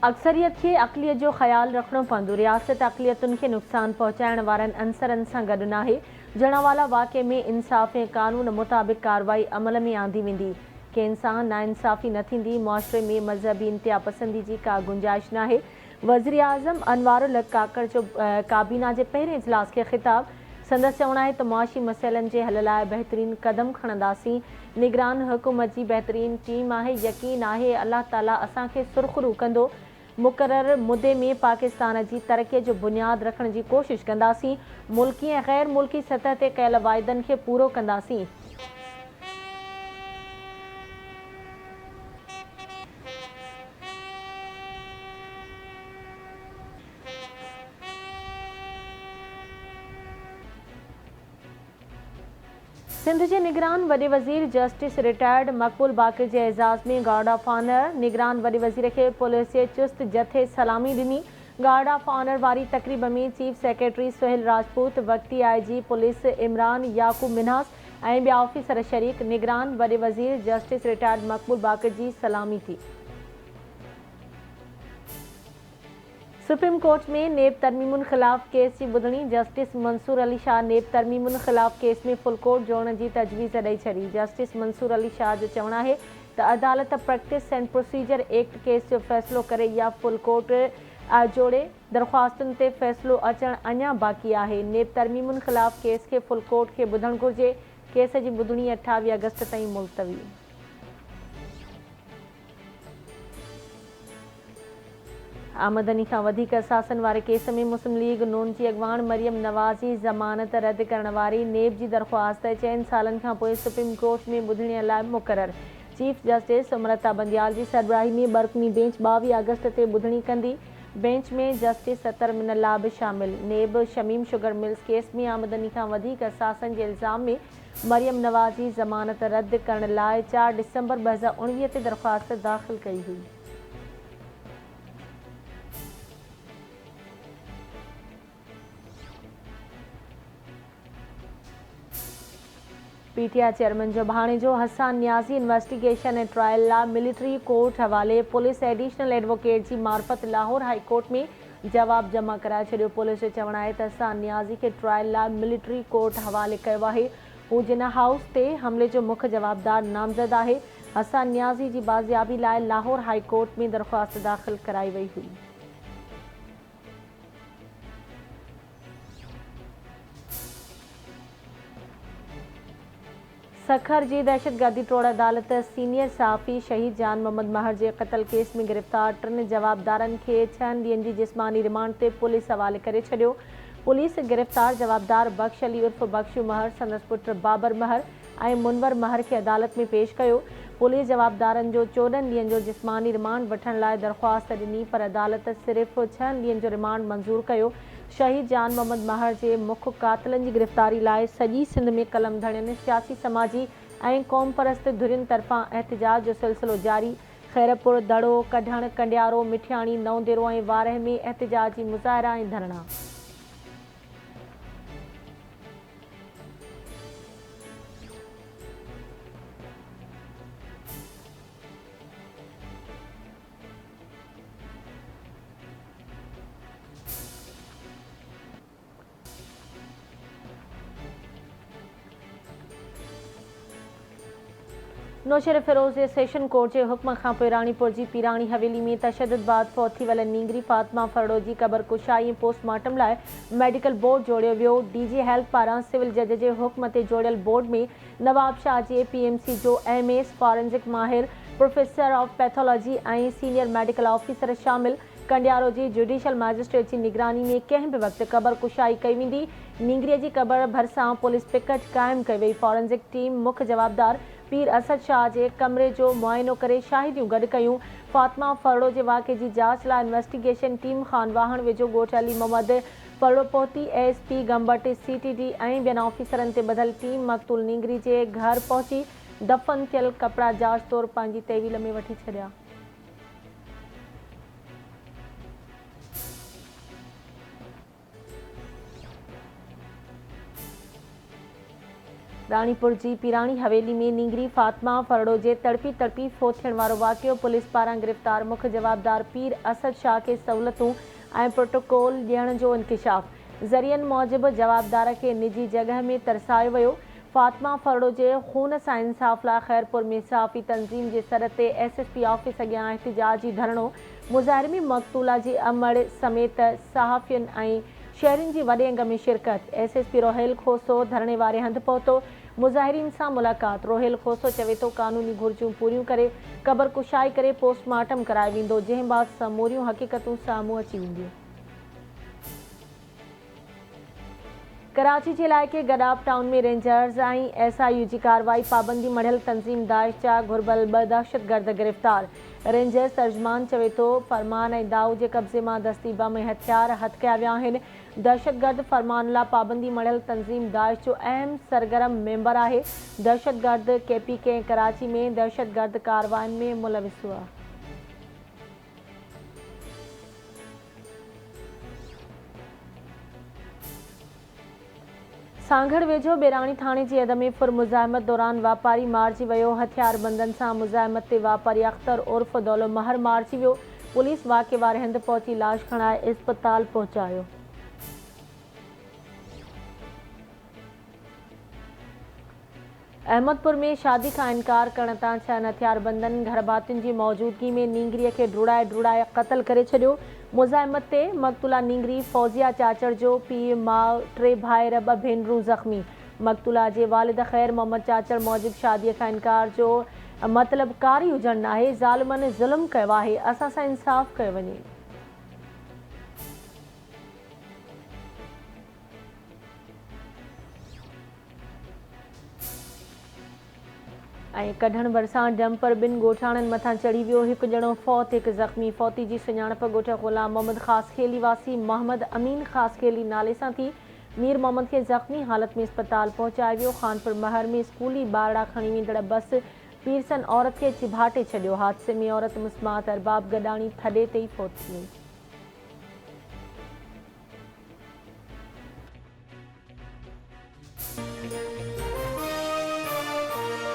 अक्सरियत खे अक़लियत जो ख़्याल रखणो पवंदो। रियासत अक़लियतुनि खे नुक़सान पहुचाइण वारनि अंसरनि सां गॾु नाहे। जणावाला वाक़े में इंसाफ़ ऐं क़ानून मुताबिक़ कार्रवाई अमल में आंदी वेंदी। कंहिं सां नाइंसाफ़ी न थींदी। मुआशरे में मज़हबी इंतिहा पसंदी जी का गुंजाइश नाहे। वज़ीर आज़म अनवारुल हक़ काकड़ जो काबीना जे पहिरें इजलास खे ख़िताब। संदसि चवणु आहे त मुआशी मसइलनि जे हल लाइ बहितरीन क़दम खणंदासीं। निगरान हुकूमत जी बहितरीन टीम आहे। यकीन आहे अल्लाह ताला असांखे सुरख़ुरू कंदो। मुक़रर मुदे में पाकिस्तान जी तरक़ीअ जो बुनियाद रखण जी कोशिश कंदासीं। मुल्की ऐं ग़ैर मुल्की सतह ते कयल वाइदनि खे पूरो कंदासीं। सिंध जे निगरान वॾे वज़ीर जस्टिस रिटायर्ड मक़बूल बाक़िर जे एज़ाज़ में गार्ड ऑफ ऑनर। निगरान वॾे वज़ीर खे पुलिस जे चुस्त जथे सलामी ॾिनी। गार्ड ऑफ ऑनर वारी तक़रीब में चीफ सेक्रेटरी सुहेल राजपूत, वक़्ती IG पुलिस इमरान याकूब मिन्हास ऐं ॿिया ऑफिसर शरीक। निगरान वॾे वज़ीर जस्टिस रिटायर्ड मक़बूल बाक़िर जी सलामी थी। सुप्रीम कोर्ट में नेब तरमीमुनि ख़िलाफ़ केस जी ॿुधणी। जस्टिस मंसूर अली शाह नेब तरमीमुनि ख़िलाफ़ केस में फुल कोर्ट जोड़ण जी तजवीज़ ॾेई छॾी। जस्टिस मंसूर अली शाह जो चवणु आहे त अदालत practice and procedure act case जो फ़ैसिलो करे या फुल कोर्ट जोड़े। दरख़्वास्तुनि ते फ़ैसिलो अचणु अञा बाक़ी आहे। नेब तरमीमुनि ख़िलाफ़ केस खे फुल कोर्ट खे ॿुधणु घुरिजे। केस जी ॿुधणी 28 अगस्त ताईं मुलतवी। आमदनी खां वधीक असासनि वारे केस में मुस्लिम लीग नून जी अॻवान मरियम नवाज़ जी ज़मानत रद्द करण वारी नेब जी दरख़्वास्त 4 सालनि खां पोइ सुप्रीम कोर्ट में ॿुधणीअ लाइ मुक़रर। चीफ जस्टिस अमृता बंदियाल जी सरबराही में बरक़नी बेंच 22 अगस्त ते ॿुधणी कंदी। बेंच में जस्टिस सतर मिनल्ला बि शामिल। नेब शमीम शुगर मिल्स केस में आमदनी खां वधीक असासनि जे इल्ज़ाम में मरियम नवाज़ जी ज़मानत रद्द करण लाइ 4 डिसंबर 2019 ते दरख़्वास्त दाख़िल कई हुई। PTI चेयरमैन जो भाणेजो हसान नियाज़ी इन्वेस्टिगेशन ऐं ट्रायल लाइ मिलिट्री कोर्ट हवाले। पुलिस एडिशनल एडवोकेट जी मार्फत लाहौर हाई कोर्ट में जवाब जमा कराए छॾियो। पुलिस जो चवणु आहे त हसान नियाज़ी खे ट्रायल लाइ मिलिट्री कोर्ट हवाले कयो आहे। हू जिना हाउस ते हमले जो मुख्य जवाबदार नामज़द आहे। हसान नियाज़ी जी बाज़ियाबी लाइ लाहौर हाई कोर्ट में दरख़्वास्त दाख़िल कराई वई हुई। सखर जी दहशतगर्दी टोड़ अदालत सीनियर सहाफ़ी शहीद जान मोहम्मद महर जे क़त्ल केस में गिरफ़्तार 3 जवाबदारनि खे 6 ॾींहंनि जी जिस्मानी रिमांड ते पुलिस हवाले करे छॾियो। पुलिस गिरफ़्तार जवाबदार बख्श अली उर्फ़ बख्शू महर, संदसि पुटु बाबर महर ऐं मुनवर महर खे अदालत में पेश कयो। पुलिस जवाबदारनि जो 14 ॾींहंनि जो जिस्मानी रिमांड वठण लाइ दरख़्वास्त ॾिनी, पर अदालत सिर्फ़ 6 ॾींहंनि जो रिमांड मंज़ूर कयो। शहीद जान मोहम्मद महर जे मुख्य कातिलनि जी गिरफ़्तारी लाइ सॼी सिंध में कलम धड़ियनि। सियासी समाजी ऐं क़ौम परस्त धुरियुनि तरफ़ां एहतिजाज जो सिलसिलो जारी। खैरपुर, दड़ो, कढण, कंडियारो, मिठियाणी, नवदेरो ऐं वारह में एहतिजाजी मुज़ाहिरा ऐं धरणा। नौशर फिरोज़ जे सेशन कोर्ट जे हुक्म खां पोइ राणीपुर जी पीराणी हवेली में तशद्दुद बाद फौत थी वियल नींगरी फातिमा फरड़ो जी क़बर कुशाई ऐं पोस्टमार्टम लाइ मेडिकल बोर्ड जोड़ियो वियो। DG हेल्थ पारां सिविल जज जे हुक्म ते जोड़ियल बोर्ड में नवाब शाह जे PMC जो MS फॉरेंसिक माहिर, प्रोफेसर ऑफ पैथोलॉजी ऐं सीनियर मेडिकल ऑफिसर शामिल। कंडियारो जी जुडिशल मैजिस्ट्रेट जी निगरानी में कंहिं बि वक़्तु क़बर कुशाई कई वेंदी। नींगरीअ जी क़बर भरिसां पुलिस पिकट क़ाइमु कई वई। फॉरेंसिक टीम मुख्य जवाबदार पीर असद शाह जे कमरे जो मुआइनो करे शाहिदियूं गॾु कयूं। फातिमा फरड़ो जे वाक़े जी जाच लाइ इन्वेस्टिगेशन टीम खानवाहण वेझो ॻोठ अली मोहम्मद फरड़ो पहुती। ASP गंबट, CTD ऐं ॿियनि ऑफिसरनि ते ॿधल टीम मक़तूल नींगरी जे घर पहुची दफ़न थियल कपिड़ा जाच तौरु पंहिंजी तहवील में वठी छॾिया। रानीपुर जी पीराणी हवेली में नींगरी फातिमा फरड़ो जे तड़पी तड़पी फोत थियण वारो वाक़ियो पुलिस पारां गिरफ़्तार मुख्य जवाबदार पीर असद शाह के सहूलतूं ऐं प्रोटोकॉल ॾियण जो इंकिशाफ। ज़रियनि मूजिबि जवाबदार खे निजी जॻह में तरसायो वियो। फातिमा फरड़ो जे खून सां इंसाफ़ लाइ ख़ैरपुर में सहाफ़ी तंज़ीम जे सर ते SSP ऑफिस अॻियां एहतिजाजी धरणो। मुज़ाहिरीन मक़तूला जी अमड़ समेत सहाफ़ियुनि ऐं शहरियुनि जी वॾे अंग में शिरकत। SSP रोहेल खोसो धरणे वारे हंधि पहुतो। मुज़ाहिरीन सां मुलाक़ात। रोहेल खोसो चवे थो कानूनी घुर्जूं पूरियूं करे क़बर कुशाई करे पोस्टमार्टम करायो वेंदो, जंहिं बाद समूरियूं हक़ीक़तूं साम्हूं अची वेंदियूं। कराची जे इलाइक़े गडाप टाउन में रेंजर्स ऐं SIU जी कार्रवाई। पाबंदी मढ़ियल तंज़ीम दाइश जा घुर्बल 2 दहशतगर्द गिरफ़्तार। रेंजर्स तर्जुमान चवे थो फरमान ऐं दाऊ जे कब्ज़े मां दस्ती बम ऐं हथियार हथ कया विया आहिनि। दहशतगर्द फरमानुल्लाह पाबंदी मढ़ियल तंज़ीम दाइश जो अहम सरगर्म मेंबर आहे। दहशतगर्द KPK ऐं कराची में दहशतगर्द कार्रवाइनि में मुलविस हुआ। सांगड़ वेझो बेराणी थाणे जी हद में फुर मुज़ाहिमत दौरान वापारी मारिजी वियो। हथियारबंदनि सां मुज़ाहिमत ते वापारी अख्तर उर्फ दौलो महर मारिजी वियो। पुलिस वाक़े वारे हंधि पहुची लाश खणाए इस्पताल पहुचायो। अहमदपुर में शादी का इनकार करण तां 6 हथियारबंदनि घरभातियुनि जी मौजूदगी में नींगरीअ खे ढुड़ाए ढुड़ाए क़त्ल करे छॾियो। मुज़ाहिमत ते मक़तूला नींगरी फौजिया चाचड़ जो पीउ माउ 3 भाइर 2 भेनरूं ज़ख़्मी। मक़तूला जे वालिद ख़ैर मोहम्मद चाचड़ मौजिब शादीअ खां इनकार जो मतिलबु कारी हुजणु नाहे। ज़ालिमनि ज़ुल्म कयो आहे, असां सां इंसाफ़ कयो वञे। ऐं कढण भरिसां डंपर 2 ॻोठाणनि मथां चढ़ी वियो। हिकु ॼणो फौत, 1 ज़ख़्मी। फौती जी सुञाणप ॻोठ ग़ुलाम मोहम्मद ख़ासखेली वासी मोहम्मद अमीन ख़ासखेली नाले सां थी। मीर मोहम्मद खे ज़ख़्मी हालत में इस्पताल पहुचायो वियो। खानपुर महर में स्कूली ॿारड़ा खणी वेंदड़ बस पीरसन औरत खे चिभाटे छॾियो। हादसे में औरत मुस्मात अरबाब गॾाणी थॾे ते ई फौत थी वई।